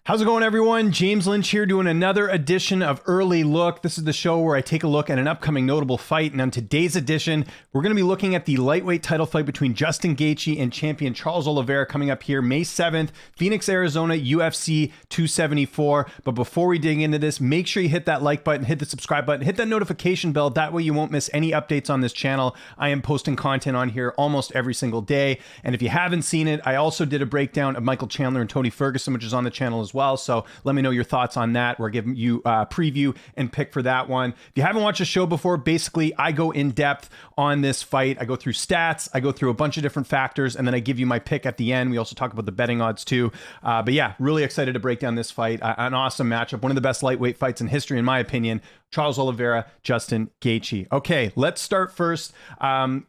How's it going, everyone? James Lynch here doing another edition of Early Look. This is the show where I take a look at an upcoming notable fight. And on today's edition, we're going to be looking at the lightweight title fight between Justin Gaethje and champion Charles Oliveira coming up here May 7th, Phoenix, Arizona, UFC 274. But before we dig into this, make sure you hit that like button, hit the subscribe button, hit that notification bell. That way you won't miss any updates on this channel. I am posting content on here almost every single day. And if you haven't seen it, I also did a breakdown of Michael Chandler and Tony Ferguson, which is on the channel as well. So let me know your thoughts on that. We're giving you a preview and pick for that one. If you haven't watched the show before, basically I go in depth on this fight. I go through stats, I go through a bunch of different factors, and then I give you my pick at the end. We also talk about the betting odds too. But yeah, really excited to break down this fight. An awesome matchup. One of the best lightweight fights in history, in my opinion. Charles Oliveira, Justin Gaethje. Okay, let's start first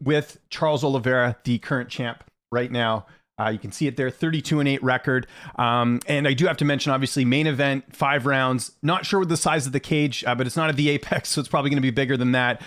with Charles Oliveira, the current champ right now. You can see it there, 32-8 record. And I do have to mention, obviously, main event, 5 rounds. Not sure what the size of the cage, but it's not at the Apex, so it's probably going to be bigger than that.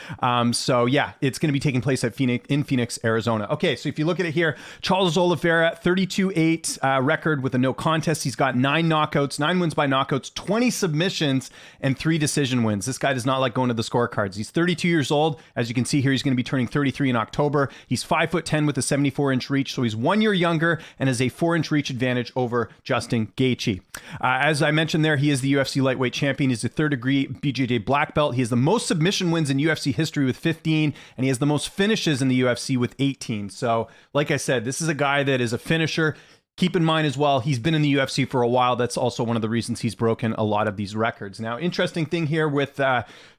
So yeah, it's going to be taking place at Phoenix, Arizona. Okay, so if you look at it here, Charles Oliveira, 32-8 record with a no contest. He's got 9 knockouts, 9 wins by knockouts, 20 submissions, and 3 decision wins. This guy does not like going to the scorecards. He's 32 years old. As you can see here, he's going to be turning 33 in October. He's 5'10" with a 74-inch reach, so he's 1 year younger and has a 4-inch reach advantage over Justin Gaethje. As I mentioned there, he is the UFC lightweight champion. He's a 3rd degree BJJ black belt. He has the most submission wins in UFC history with 15, and he has the most finishes in the UFC with 18. So, like I said, this is a guy that is a finisher. Keep in mind as well, he's been in the UFC for a while. That's also one of the reasons he's broken a lot of these records. Now, interesting thing here with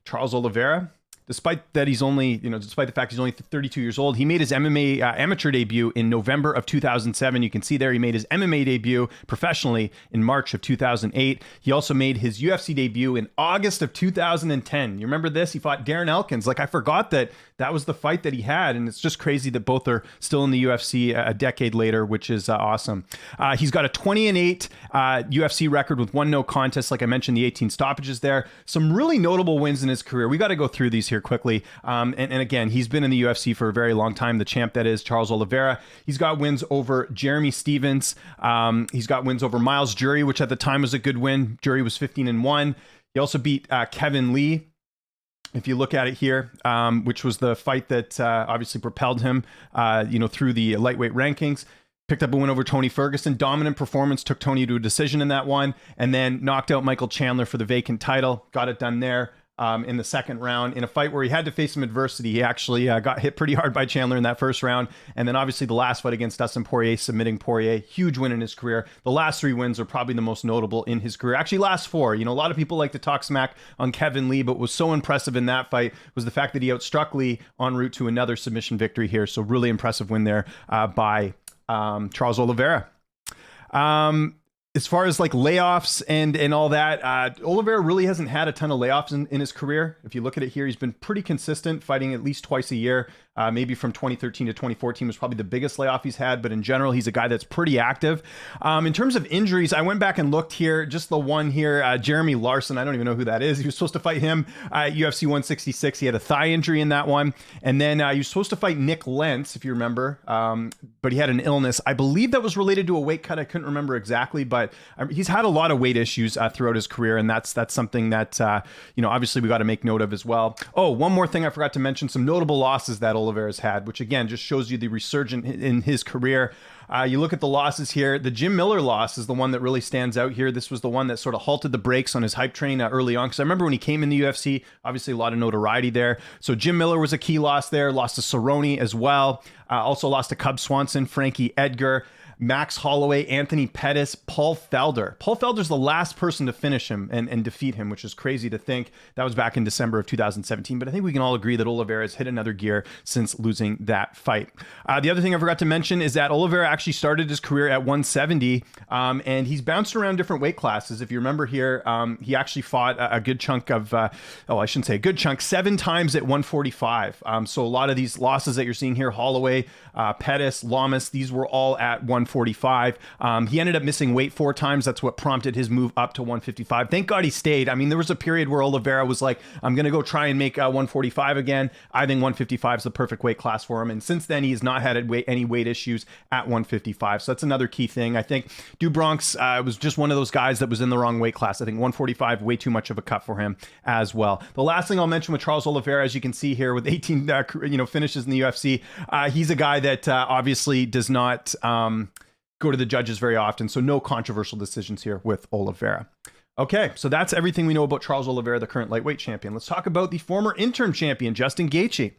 Charles Oliveira, despite that he's only, despite the fact he's only 32 years old, he made his MMA amateur debut in November of 2007. You can see there he made his MMA debut professionally in March of 2008. He also made his UFC debut in August of 2010. You remember this? He fought Darren Elkins. Like, I forgot that was the fight that he had, and it's just crazy that both are still in the UFC a decade later, which is awesome. He's got a 20-8 UFC record with 1 no contest. Like I mentioned, the 18 stoppages there. Some really notable wins in his career. We got to go through these here quickly. And again, he's been in the UFC for a very long time. The champ, that is Charles Oliveira. He's got wins over Jeremy Stevens. He's got wins over Miles Jury, which at the time was a good win. Jury was 15-1. He also beat Kevin Lee, if you look at it here, which was the fight that obviously propelled him, through the lightweight rankings. Picked up a win over Tony Ferguson. Dominant performance, took Tony to a decision in that one, and then knocked out Michael Chandler for the vacant title. Got it done there in the second round in a fight where he had to face some adversity. He actually got hit pretty hard by Chandler in that first round. And then obviously the last fight against Dustin Poirier, submitting Poirier. Huge win in his career. The last 3 wins are probably the most notable in his career. Actually, last 4. A lot of people like to talk smack on Kevin Lee, but what was so impressive in that fight was the fact that he outstruck Lee en route to another submission victory here. So really impressive win there by Charles Oliveira. As far as like layoffs and all that, Oliveira really hasn't had a ton of layoffs in his career. If you look at it here, he's been pretty consistent, fighting at least twice a year. Maybe from 2013 to 2014 was probably the biggest layoff he's had, but in general, he's a guy that's pretty active. In terms of injuries, I went back and looked here, just the one here, Jeremy Larson. I don't even know who that is. He was supposed to fight him at UFC 166. He had a thigh injury in that one. And then he was supposed to fight Nick Lentz, if you remember, but he had an illness. I believe that was related to a weight cut. I couldn't remember exactly, but he's had a lot of weight issues throughout his career, and that's something that, obviously we got to make note of as well. Oh, one more thing I forgot to mention, some notable losses that Oliveira's had, which again just shows you the resurgence in his career. You look at the losses here. The Jim Miller loss is the one that really stands out here. This was the one that sort of halted the brakes on his hype train early on, because I remember when he came in the UFC, obviously a lot of notoriety there. So Jim Miller was a key loss there. Lost to Cerrone as well. Also lost to Cub Swanson, Frankie Edgar, Max Holloway, Anthony Pettis, Paul Felder. Paul Felder's the last person to finish him and defeat him, which is crazy to think. That was back in December of 2017. But I think we can all agree that Oliveira has hit another gear since losing that fight. The other thing I forgot to mention is that Oliveira actually started his career at 170, and he's bounced around different weight classes. If you remember here, he actually fought a good chunk of, I shouldn't say a good chunk, 7 times at 145. So a lot of these losses that you're seeing here, Holloway, Pettis, Lamas, these were all at 145. 145. He ended up missing weight 4 times. That's what prompted his move up to 155. Thank God he stayed. I mean, there was a period where Oliveira was like, I'm going to go try and make 145 again. I think 155 is the perfect weight class for him. And since then, he has not had any weight issues at 155. So that's another key thing. I think Bronx was just one of those guys that was in the wrong weight class. I think 145, way too much of a cut for him as well. The last thing I'll mention with Charles Oliveira, as you can see here with 18 finishes in the UFC, he's a guy that obviously does not go to the judges very often. So no controversial decisions here with Oliveira. Okay, so that's everything we know about Charles Oliveira, the current lightweight champion. Let's talk about the former interim champion, Justin Gaethje.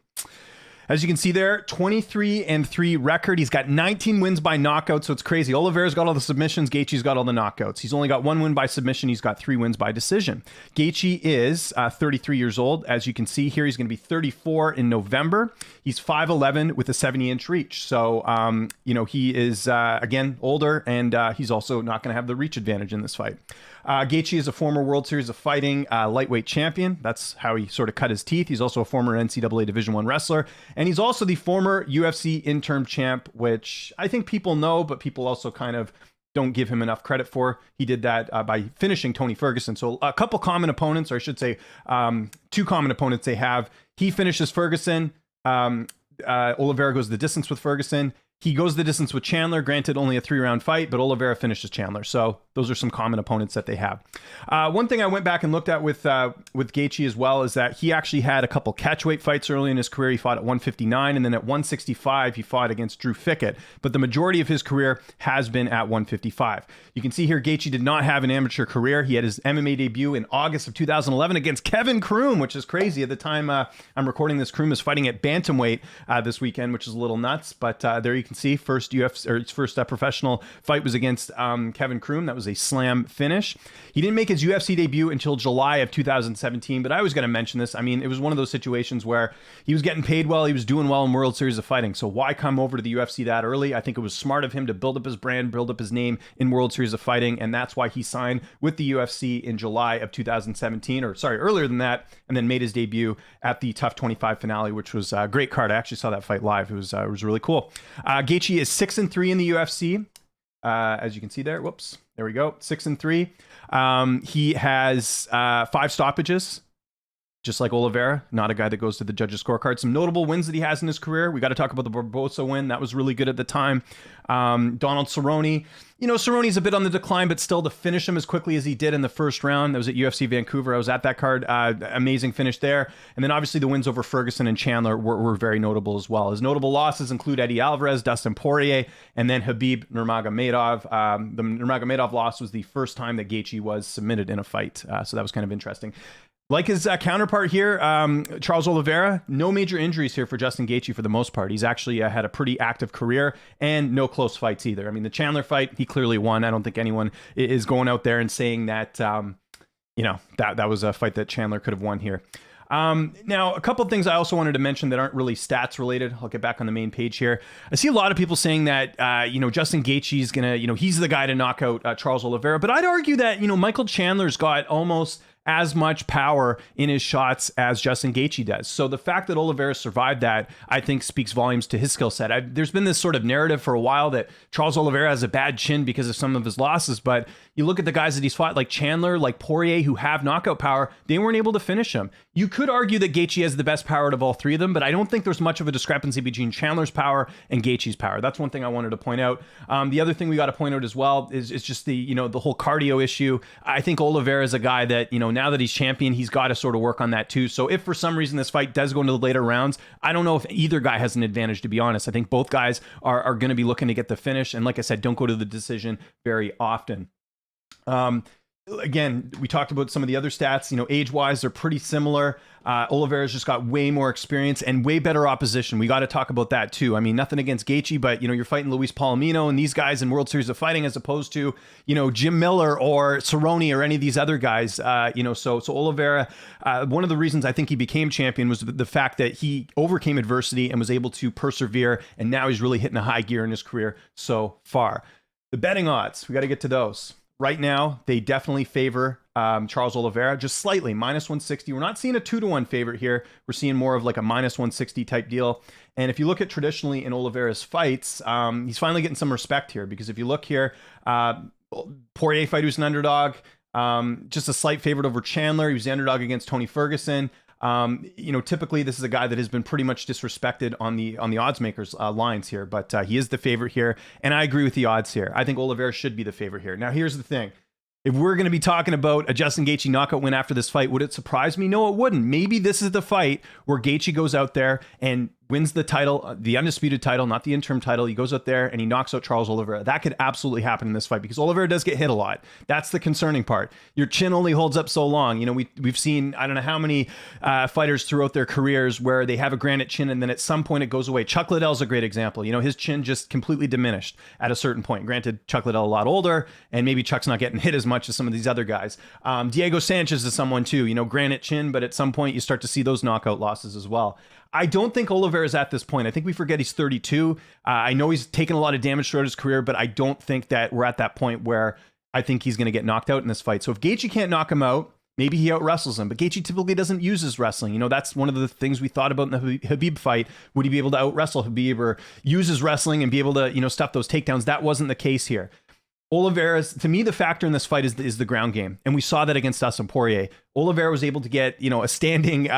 As you can see there, 23-3 record. He's got 19 wins by knockout, so it's crazy. Oliveira's got all the submissions. Gaethje's got all the knockouts. He's only got 1 win by submission. He's got 3 wins by decision. Gaethje is 33 years old. As you can see here, he's going to be 34 in November. He's 5'11 with a 70-inch reach. So, he is, again, older, and he's also not going to have the reach advantage in this fight. Gaethje is a former World Series of Fighting lightweight champion. That's how he sort of cut his teeth. He's also a former NCAA Division I wrestler. And he's also the former UFC interim champ, which I think people know, but people also kind of don't give him enough credit for. He did that by finishing Tony Ferguson. So a couple common opponents, or I should say 2 common opponents they have. He finishes Ferguson. Oliveira goes the distance with Ferguson. He goes the distance with Chandler, granted only a 3-round fight, but Oliveira finishes Chandler. So those are some common opponents that they have. One thing I went back and looked at with Gaethje as well is that he actually had a couple catchweight fights early in his career. He fought at 159, and then at 165, he fought against Drew Fickett. But the majority of his career has been at 155. You can see here, Gaethje did not have an amateur career. He had his MMA debut in August of 2011 against Kevin Croom, which is crazy. At the time I'm recording this, Croom is fighting at bantamweight this weekend, which is a little nuts. But there you can see, first UFC or his first professional fight was against Kevin Croom. That was a slam finish. He didn't make his UFC debut until July of 2017, but I was going to mention this. I mean, it was one of those situations where he was getting paid well, he was doing well in World Series of Fighting. So why come over to the UFC that early? I think it was smart of him to build up his brand, build up his name in World Series of Fighting, and that's why he signed with the UFC in July of 2017, or sorry, earlier than that, and then made his debut at the Tough 25 finale, which was a great card. I actually saw that fight live. It was really cool. Gaethje is 6-3 in the UFC. As you can see there, whoops, there we go, 6-3. He has 5 stoppages, just like Oliveira, not a guy that goes to the judges' scorecard. Some notable wins that he has in his career. We got to talk about the Barbosa win. That was really good at the time. Donald Cerrone. Cerrone's a bit on the decline, but still to finish him as quickly as he did in the first round. That was at UFC Vancouver. I was at that card. Amazing finish there. And then obviously the wins over Ferguson and Chandler were very notable as well. His notable losses include Eddie Alvarez, Dustin Poirier, and then Khabib Nurmagomedov. The Nurmagomedov loss was the first time that Gaethje was submitted in a fight. So that was kind of interesting. Like his counterpart here, Charles Oliveira, no major injuries here for Justin Gaethje for the most part. He's actually had a pretty active career and no close fights either. I mean, the Chandler fight, he clearly won. I don't think anyone is going out there and saying that, that was a fight that Chandler could have won here. Now, a couple of things I also wanted to mention that aren't really stats related. I'll get back on the main page here. I see a lot of people saying that, Justin Gaethje is going to, he's the guy to knock out Charles Oliveira. But I'd argue that, Michael Chandler's got almost as much power in his shots as Justin Gaethje does. So the fact that Oliveira survived that, I think, speaks volumes to his skill set. There's been this sort of narrative for a while that Charles Oliveira has a bad chin because of some of his losses, but you look at the guys that he's fought, like Chandler, like Poirier, who have knockout power, they weren't able to finish him. You could argue that Gaethje has the best power out of all 3 of them, but I don't think there's much of a discrepancy between Chandler's power and Gaethje's power. That's one thing I wanted to point out. The other thing we got to point out as well is just the whole cardio issue. I think Oliveira is a guy that, now that he's champion, he's got to sort of work on that too. So if for some reason this fight does go into the later rounds, I don't know if either guy has an advantage, to be honest. I think both guys are going to be looking to get the finish. And like I said, don't go to the decision very often. Again, we talked about some of the other stats, age-wise, they're pretty similar. Oliveira's just got way more experience and way better opposition. We got to talk about that too. I mean, nothing against Gaethje, but, you're fighting Luis Palomino and these guys in World Series of Fighting as opposed to, Jim Miller or Cerrone or any of these other guys. So Oliveira, one of the reasons I think he became champion was the fact that he overcame adversity and was able to persevere. And now he's really hitting a high gear in his career so far. The betting odds, we got to get to those. right now, they definitely favor Charles Oliveira, just slightly, -160. We're not seeing a 2-to-1 favorite here. We're seeing more of like a -160 type deal. And if you look at traditionally in Oliveira's fights, he's finally getting some respect here, because if you look here, Poirier fight who's an underdog, just a slight favorite over Chandler. He was the underdog against Tony Ferguson. Typically this is a guy that has been pretty much disrespected on the odds makers lines here, but he is the favorite here, and I agree with the odds here. I think Oliveira should be the favorite here. Now, here's the thing. If we're going to be talking about a Justin Gaethje knockout win after this fight, would it surprise me? No, it wouldn't. Maybe this is the fight where Gaethje goes out there and wins the title, the undisputed title, not the interim title. He goes out there and he knocks out Charles Oliveira. That could absolutely happen in this fight, because Oliveira does get hit a lot. That's the concerning part. Your chin only holds up so long. We've seen, I don't know how many fighters throughout their careers where they have a granite chin and then at some point it goes away. Chuck Liddell's a great example. His chin just completely diminished at a certain point. Granted, Chuck Liddell a lot older, and maybe Chuck's not getting hit as much as some of these other guys. Diego Sanchez is someone too, granite chin, but at some point you start to see those knockout losses as well. I don't think Oliveira is at this point. I think we forget he's 32. I know he's taken a lot of damage throughout his career, but I don't think that we're at that point where I think he's going to get knocked out in this fight. So if Gaethje can't knock him out, maybe he out-wrestles him. But Gaethje typically doesn't use his wrestling. That's one of the things we thought about in the Khabib fight. Would he be able to out-wrestle Khabib or use his wrestling and be able to, stuff those takedowns? That wasn't the case here. Oliveira's, to me, the factor in this fight is the ground game. And we saw that against Dustin Poirier. Oliveira was able to get, a standing,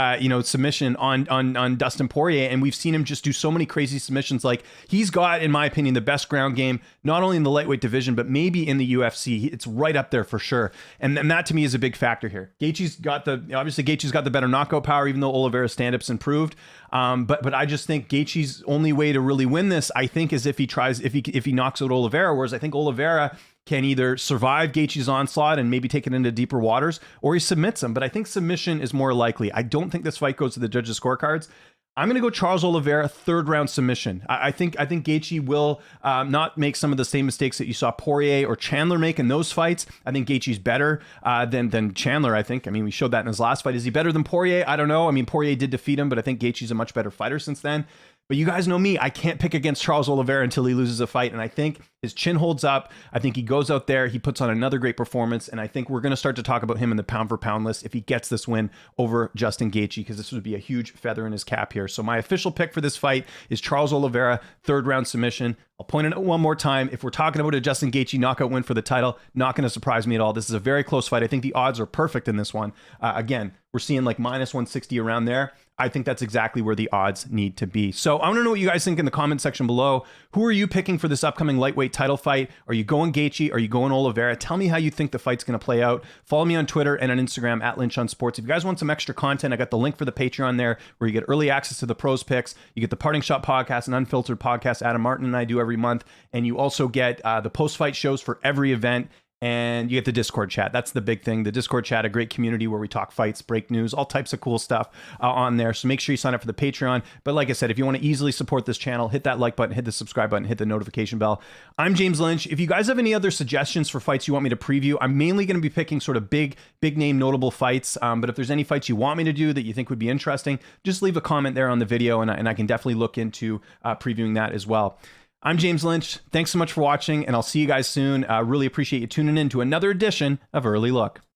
submission on Dustin Poirier. And we've seen him just do so many crazy submissions. Like, he's got, in my opinion, the best ground game, not only in the lightweight division, but maybe in the UFC. It's right up there for sure. And that to me is a big factor here. Gaethje's got the better knockout power, even though Oliveira's stand-up's improved. But I just think Gaethje's only way to really win this, I think, is if he knocks out Oliveira, whereas I think Oliveira can either survive Gaethje's onslaught and maybe take it into deeper waters, or he submits him. But I think submission is more likely. I don't think this fight goes to the judges' scorecards. I'm going to go Charles Oliveira, 3rd round submission. I think Gaethje will not make some of the same mistakes that you saw Poirier or Chandler make in those fights. I think Gaethje's better than Chandler, I think. We showed that in his last fight. Is he better than Poirier? I don't know. Poirier did defeat him, but I think Gaethje's a much better fighter since then. But you guys know me. I can't pick against Charles Oliveira until he loses a fight. And I think his chin holds up. I think he goes out there. He puts on another great performance. And I think we're going to start to talk about him in the pound for pound list if he gets this win over Justin Gaethje, because this would be a huge feather in his cap here. So my official pick for this fight is Charles Oliveira, 3rd round submission. I'll point it out one more time. If we're talking about a Justin Gaethje knockout win for the title, not going to surprise me at all. This is a very close fight. I think the odds are perfect in this one. Again, we're seeing like -160 around there. I think that's exactly where the odds need to be. So I want to know what you guys think in the comment section below. Who are you picking for this upcoming lightweight title fight? Are you going Gaethje? Are you going Oliveira? Tell me how you think the fight's going to play out. Follow me on Twitter and on Instagram @LynchOnSports. If you guys want some extra content, I got the link for the Patreon there, where you get early access to the pros picks. You get the Parting Shot podcast, an unfiltered podcast Adam Martin and I do every month. And you also get the post-fight shows for every event. And you get the Discord chat. That's the big thing. The Discord chat, a great community where we talk fights, break news, all types of cool stuff on there. So make sure you sign up for the Patreon. But like I said, if you want to easily support this channel, hit that like button, hit the subscribe button, hit the notification bell. I'm James Lynch. If you guys have any other suggestions for fights you want me to preview, I'm mainly going to be picking sort of big name notable fights. But if there's any fights you want me to do that you think would be interesting, just leave a comment there on the video and I can definitely look into previewing that as well. I'm James Lynch. Thanks so much for watching, and I'll see you guys soon. Really appreciate you tuning in to another edition of Early Look.